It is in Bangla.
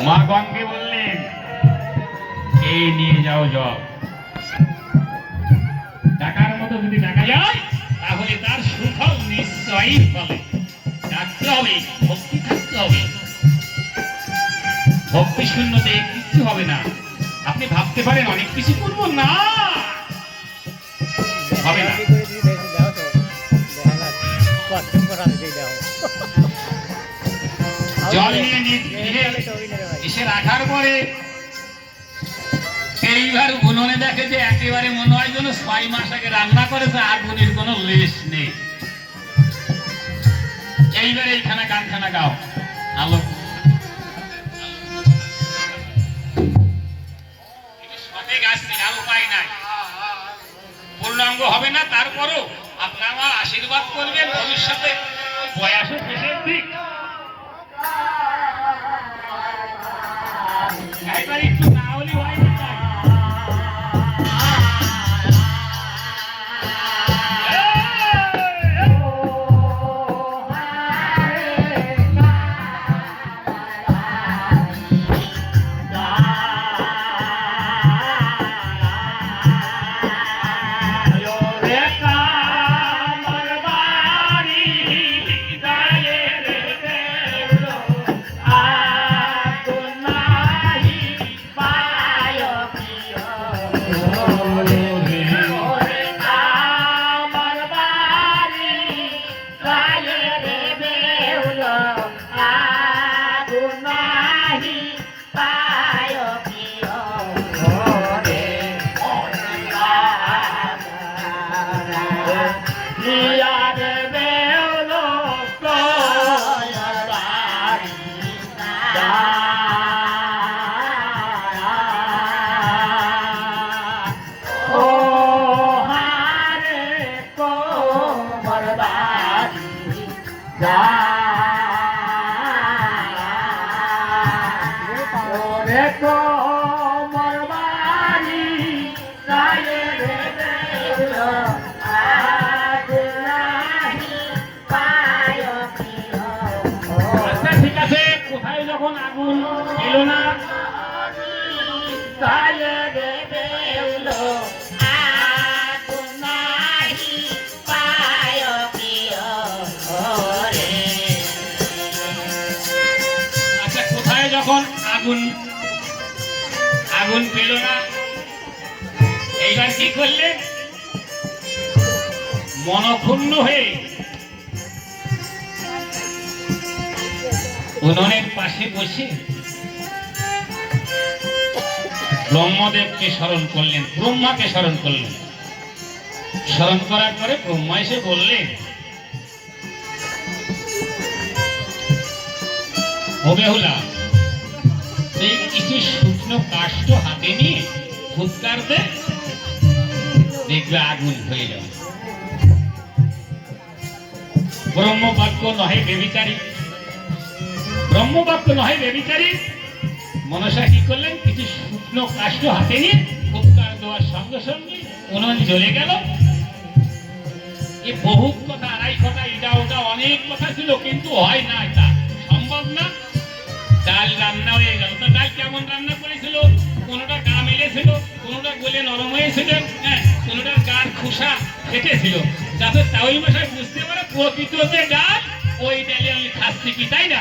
মা গঙ্গে বললেন, এই নিয়ে যাও জল। টাকার মতো যদি টাকা যায় তাহলে তার সুফল নিশ্চয়ই ফলে। ডাকতে হবে, ভক্তি থাকতে হবে। ভক্তি শূন্যতে কিছু হবে না। আপনি ভাবতে পারেন অনেক কিছু করবো, না হবে না। জল নিয়ে এসে রাখার পরে এইবার উনুনে দেখে যে একেবারে মনে হয় যেন 6 মাস আগে রান্না করেছে, আগুনের কোনো লেশ নেই। এইবার এইখানে গানখানা গাও। আলো সঠিক আসছে, আর উপায় নাই। পূর্ণাঙ্গ হবে না, তারপরও আপনারা আশীর্বাদ করবেন ভবিষ্যতে বয়সের শেষের দিক একবার একটু না হলে হয় না। ঠিক আছে, কোথায় যখন আগুন এলো না যখন আগুন পেল না, এইবার কি করলে? মনক্ষুণ্ণ হয়ে উনুনের পাশে বসে ব্রহ্মদেবকে স্মরণ করলেন, ব্রহ্মাকে স্মরণ করলেন। স্মরণ করার পরে ব্রহ্মা এসে বললেন, ও বেহুলা, সেই কিছু শুকনো কাষ্ঠ হাতে নিয়ে ফুৎকার দে, দেখবে আগুন হয়ে যাবে। ব্রহ্মবাক্য নহে বেবিচারী, ব্রহ্মবাক্য নহে বেবিচারী। মনসা কি করলেন? কিছু শুকনো কাষ্ঠ হাতে নিয়ে ফুৎকার দেওয়ার সঙ্গে সঙ্গে উনুন জ্বলে গেল। এই বহুত কথা, আড়াই কথা, এটা ওটা অনেক কথা ছিল, কিন্তু হয় না, এটা সম্ভব না। ডাল রান্না হয়ে গেল। তো ডাল কেমন রান্না করেছিল? কোনোটা গা মেলেছিল, কোনোটা গলে নরম হয়েছিল, কোনোটার গার খোসা ফেটেছিল, যাতে তাওই মশাই বুঝতে পারে প্রকৃত যে ডাল, ওই ডালে আমি খাচ্ছি কি, তাই না?